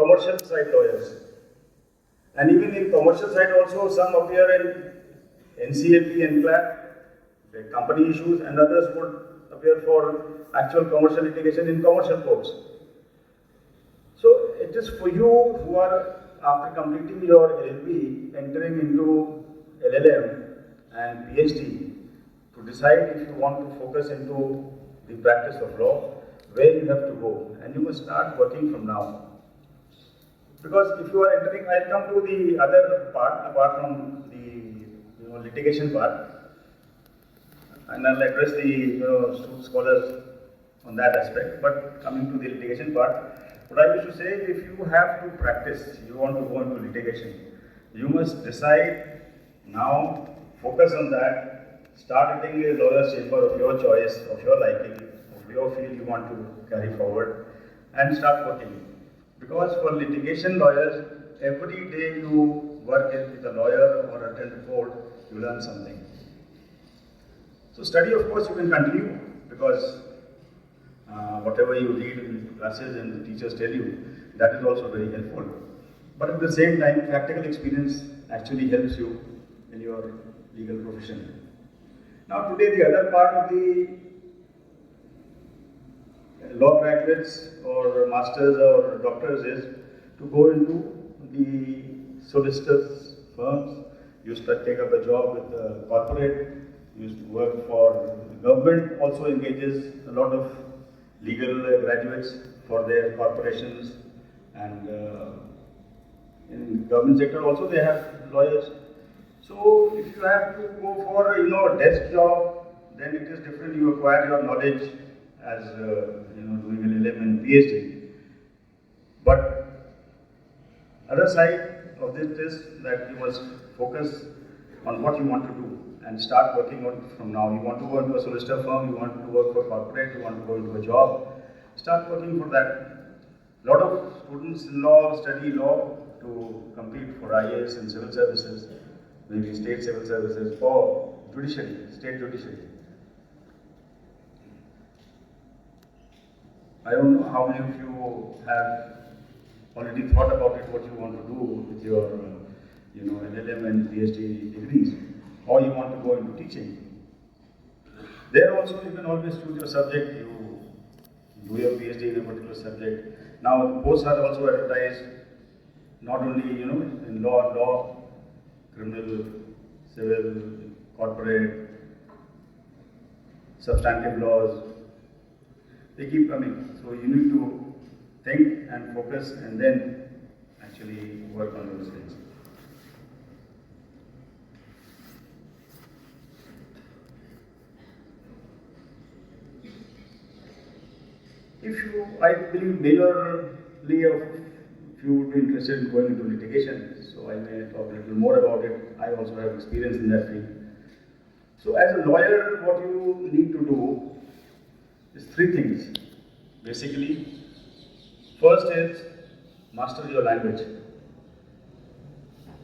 commercial side lawyers. And even in commercial side also, some appear in NCLT and CLAT, the company issues, and others would appear for actual commercial litigation in commercial courts. So it is for you who are, after completing your LLB, entering into LLM and PhD, to decide if you want to focus into the practice of law, where you have to go, and you must start working from now. Because if you are entering, I'll come to the other part, apart from the litigation part, and I'll address the scholars on that aspect. But coming to the litigation part, what I wish to say, if you have to practice, you want to go into litigation, you must decide now, focus on that, start attending a lawyer's chamber of your choice, of your liking, of your field you want to carry forward, and start working. Because for litigation lawyers, every day you work with a lawyer or attend a court, you learn something. So study, of course, you can continue, because whatever you read in classes and the teachers tell you, that is also very helpful. But at the same time, practical experience actually helps you in your legal profession. Now today, the other part of the law graduates or masters or doctors is to go into the solicitors firms. You take up a job with the corporate, you work for the government, also engages a lot of legal graduates for their corporations, and in the government sector also they have lawyers. So if you have to go for a desk job, then it is different. You acquire your knowledge as doing an LLM and PhD. But other side of this is that you must focus on what you want to do and start working on it from now. You want to go into a solicitor firm, you want to work for corporate, you want to go into a job, start working for that. A lot of students in law study law to compete for IAS and civil services, maybe state civil services, or judiciary, state judiciary. I don't know how many of you have already thought about it, what you want to do with your LLM and PhD degrees, or you want to go into teaching. There also you can always choose your subject. You do your PhD in a particular subject. Now the posts are also advertised not only in law, criminal, civil, corporate, substantive laws. They keep coming. So you need to think and focus and then actually work on those things. I believe majorly if you would be interested in going into litigation, so I may talk a little more about it. I also have experience in that field. So as a lawyer, what you need to do is three things. Basically, first is master your language.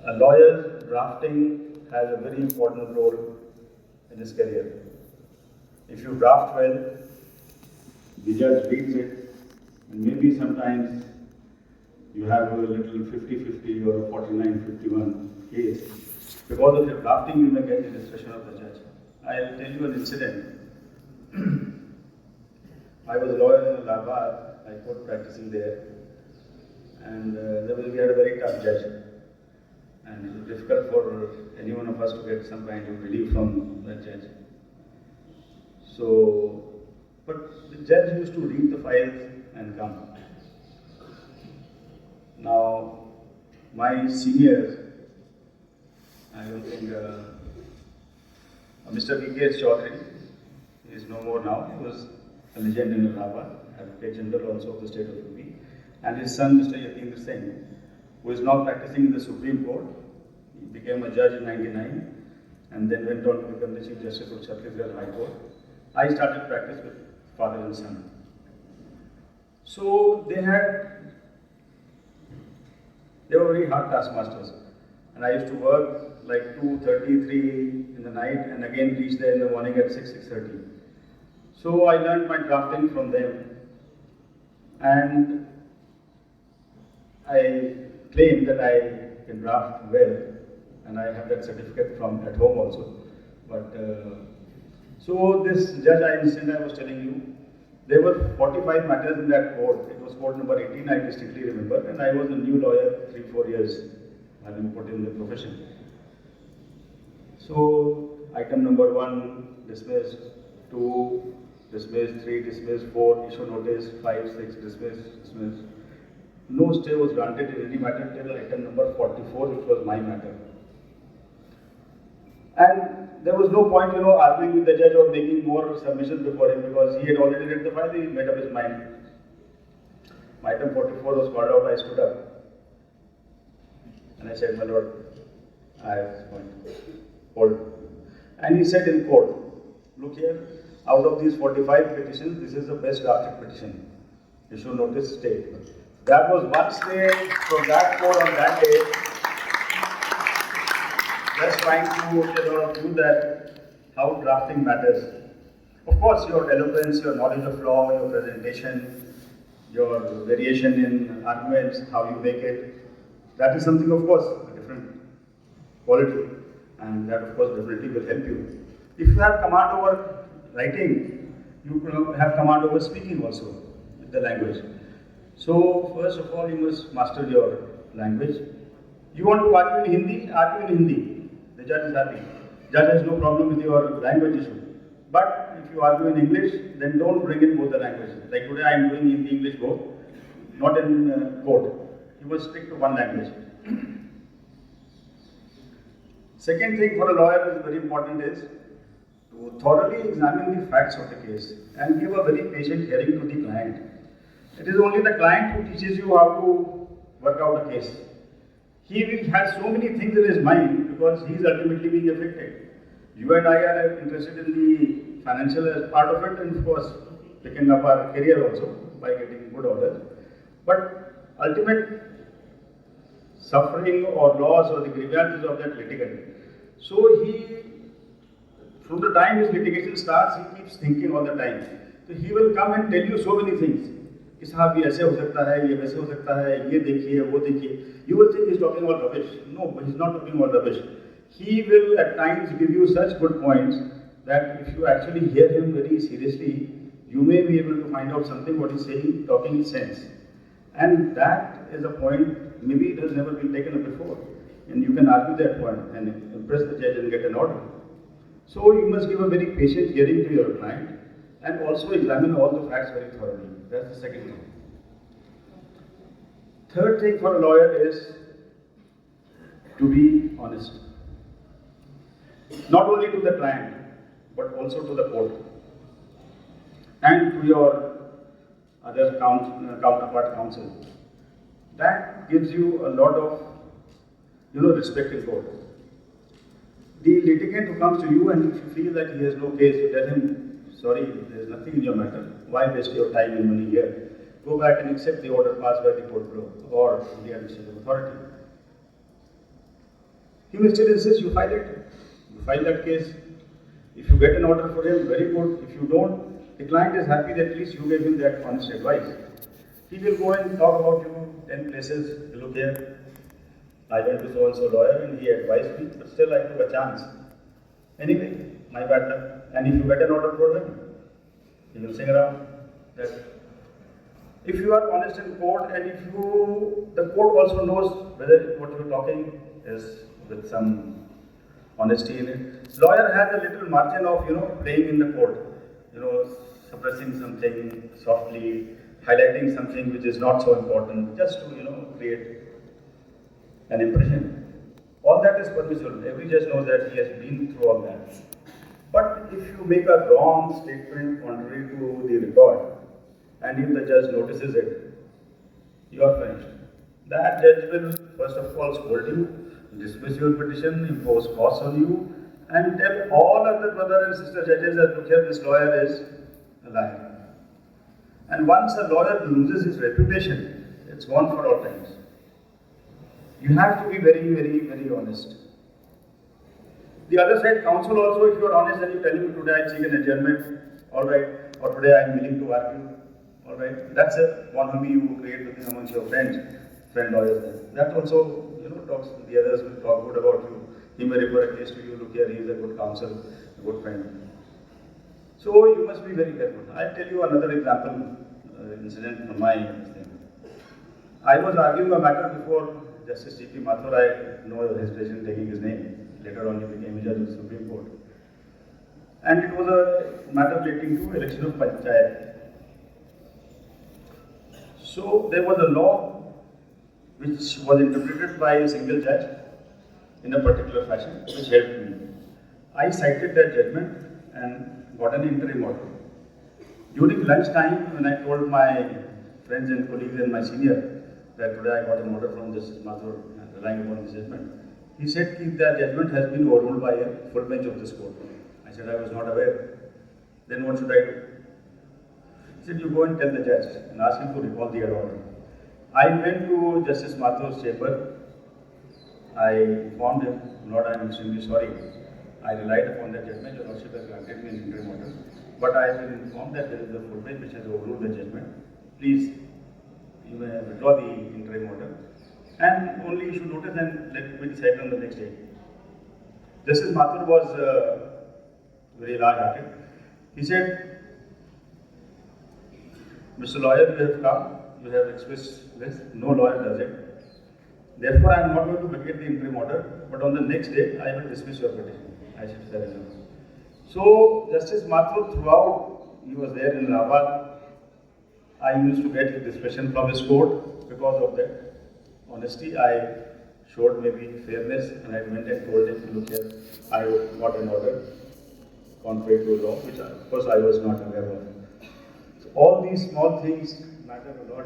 A lawyer's drafting has a very important role in his career. If you draft well, the judge reads it, and maybe sometimes you have a little 50-50 or a 49-51 case. Because of your drafting, you may get the discretion of the judge. I'll tell you an incident. I was a lawyer in Allahabad, I was practicing there, and we had a very tough judge. And it was difficult for any one of us to get some kind of relief from that judge. But the judge used to read the files and come. Now, my seniors, I don't think, Mr. V.K. Chaudhary, he is no more now, he was a legend in Allahabad, Advocate General also of the state of UP, and his son, Mr. Yatindra Singh, who is now practicing in the Supreme Court. He became a judge in '99 and then went on to become the Chief Justice of Chhattisgarh High Court. I started practice with father and son. So they were very hard taskmasters, and I used to work like 2:33 in the night and again reach there in the morning at 6:30. So I learned my drafting from them, and I claim that I can draft well, and I have that certificate from at home also. But so this judge I was telling you, there were 45 matters in that court. It was court number 18, I distinctly remember, and I was a new lawyer, 3-4 years having put in the profession. So item number 1 dismissed, 2 dismissed, 3 dismissed, 4 issue notice, 5, 6 dismissed. No stay was granted in any matter till item number 44, which was my matter. And there was no point, arguing with the judge or making more submissions before him, because he had already read the file, he made up his mind. Item 44 was called out, I stood up. And I said, my lord, I have this point. Hold. And he said in court, look here, out of these 45 petitions, this is the best drafted petition. Issue notice, stay. That was one stay from that court on that day. Just trying to tell all of you that how drafting matters. Of course, your eloquence, your knowledge of law, your presentation, your variation in arguments, how you make it, that is something, of course, a different quality, and that, of course, definitely will help you. If you have command over writing, you have command over speaking also with the language. So, first of all, you must master your language. You want to argue in Hindi? Argue in Hindi. The judge is happy. Judge has no problem with your language issue. But if you argue in English, then don't bring in both the languages. Like today, I am doing Hindi, English both, not in court. You must stick to one language. Second thing for a lawyer is very important is to thoroughly examine the facts of the case and give a very patient hearing to the client. It is only the client who teaches you how to work out a case. He has so many things in his mind because he is ultimately being affected. You and I are interested in the financial part of it, and of course picking up our career also by getting good orders. But ultimate suffering or loss or the grievances of that litigant. So from the time his litigation starts, he keeps thinking all the time. So he will come and tell you so many things. कि साहब ये ऐसे हो सकता है, ये वैसे हो सकता है, ये देखिए, वो देखिए. You will think he's talking all rubbish. No, he's not talking all rubbish. He will at times give you such good points that if you actually hear him very seriously, you may be able to find out something what he's saying, talking in sense. And that is a point, maybe it has never been taken up before. And you can argue that point and impress the judge and get an order. So you must give a very patient hearing to your client and also examine all the facts very thoroughly. That's the second thing. Third thing for a lawyer is to be honest. Not only to the client, but also to the court and to your other counterpart counsel. That gives you a lot of respect in court. The litigant who comes to you and if you feel that he has no case, you tell him, sorry, there is nothing in your matter. Why waste your time and money here? Go back and accept the order passed by the court below or the administrative authority. He will still insist you file it. You file that case. If you get an order for him, very good. If you don't, the client is happy that at least you gave him that honest advice. He will go and talk about you 10 places. Look here, I went to so-and-so lawyer and he advised me, but still I took a chance. Anyway, my bad luck. And if you get an order for him, he will sing around that. If you are honest in court and if the court also knows whether what you are talking is with some honesty in it. Lawyer has a little margin of, playing in the court, suppressing something softly, highlighting something which is not so important, just to, create an impression. All that is permissible. Every judge knows that he has been through all that. But if you make a wrong statement contrary to the record, and if the judge notices it, you are finished. That judge will first of all scold you, dismiss your petition, impose costs on you, and tell all other brother and sister judges that look here, this lawyer is a liar. And once a lawyer loses his reputation, it's gone for all times. You have to be very, very, very honest. The other side, counsel also, if you are honest and you tell him today I seek an adjournment, all right, or today I am willing to argue, all right, that's a bonhomie you create within amongst your friends. friend lawyers there. That also, talks, the others will talk good about you. He may refer a case to you, look here, he is a good counsel, a good friend. So you must be very careful. I'll tell you another example, incident from my thing. I was arguing a matter before Justice G.P. Mathur. I know hesitation taking his name. Later on he became a judge of the Supreme Court. And it was a matter relating to election of Panchayat. So there was a law which was interpreted by a single judge in a particular fashion, which helped me. I cited that judgment and got an interim order. During lunch time, when I told my friends and colleagues and my senior that today I got an order from Justice Mathur relying upon this judgment, he said that judgment has been overruled by a full bench of this court. I said I was not aware. Then what should I do? He said, you go and tell the judge and ask him to recall the order. I went to Justice Mathur's chamber. I informed him, Lord, I am extremely sorry. I relied upon that judgment. Your Lordship has granted me an interim order. But I have been informed that there is a full bench which has overruled the judgment. Please, you may withdraw the interim order. And only issue notice and let me decide on the next day. Justice Mathur was very large-hearted. He said, Mr. Lawyer, you have come, you have expressed this, no lawyer does it. Therefore, I am not going to vacate the interim order, but on the next day, I will dismiss your petition. I said, fair enough. So, Justice Mathur, throughout, he was there in Allahabad. I used to get his discretion from his court because of that honesty. I showed maybe fairness, and I went and told him, look here, I got an order contrary to law, which of course I was not aware of. So all these small things matter a lot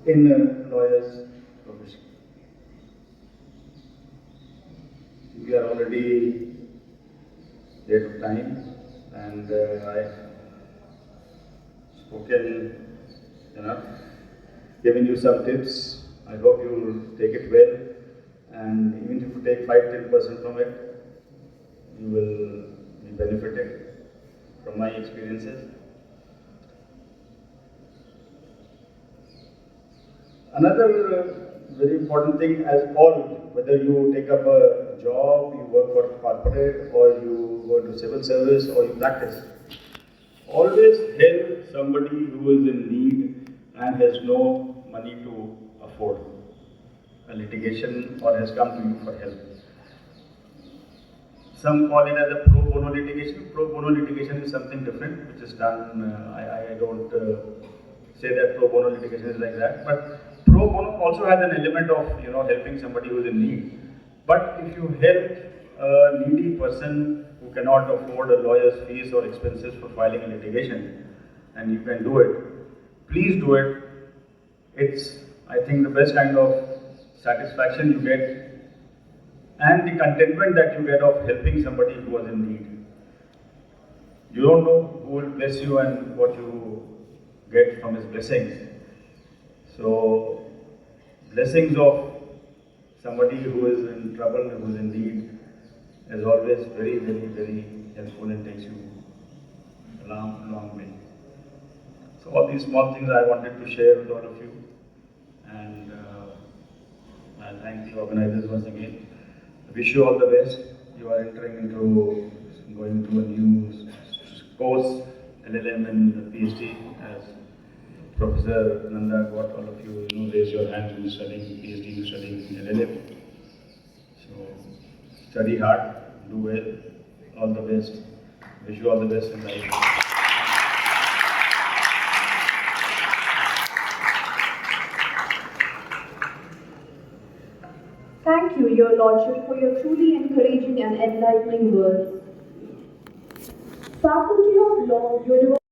in a lawyer's profession. We are already late of time, and I spoken enough, given you some tips. I hope you will take it well, and even if you take 5-10% from it, you will be benefited from my experiences. Another very important thing, as all, whether you take up a job, you work for a corporate, or you go to civil service, or you practice, always help somebody who is in need and has no money to afford a litigation or has come to you for help. Some call it as a pro bono litigation. Pro bono litigation is something different, which is done. I don't say that pro bono litigation is like that, but pro bono also has an element of helping somebody who is in need. But if you help a needy person who cannot afford a lawyer's fees or expenses for filing a litigation, and you can do it, please do it. It's, I think, the best kind of satisfaction you get and the contentment that you get of helping somebody who was in need. You don't know who will bless you and what you get from his blessings. So, blessings of somebody who is in trouble, who is in need, is always very, very, very helpful and takes you a long, long way. So all these small things I wanted to share with all of you, and I thank the organizers once again. I wish you all the best. You are entering into going to a new course, LLM and PhD, as Professor Nanda got all of you, raise your hands in studying PhD, studying LLM. So study hard, do well, all the best. Wish you all the best in life. Thank you, Your Lordship, for your truly encouraging and enlightening words. Faculty of Law, University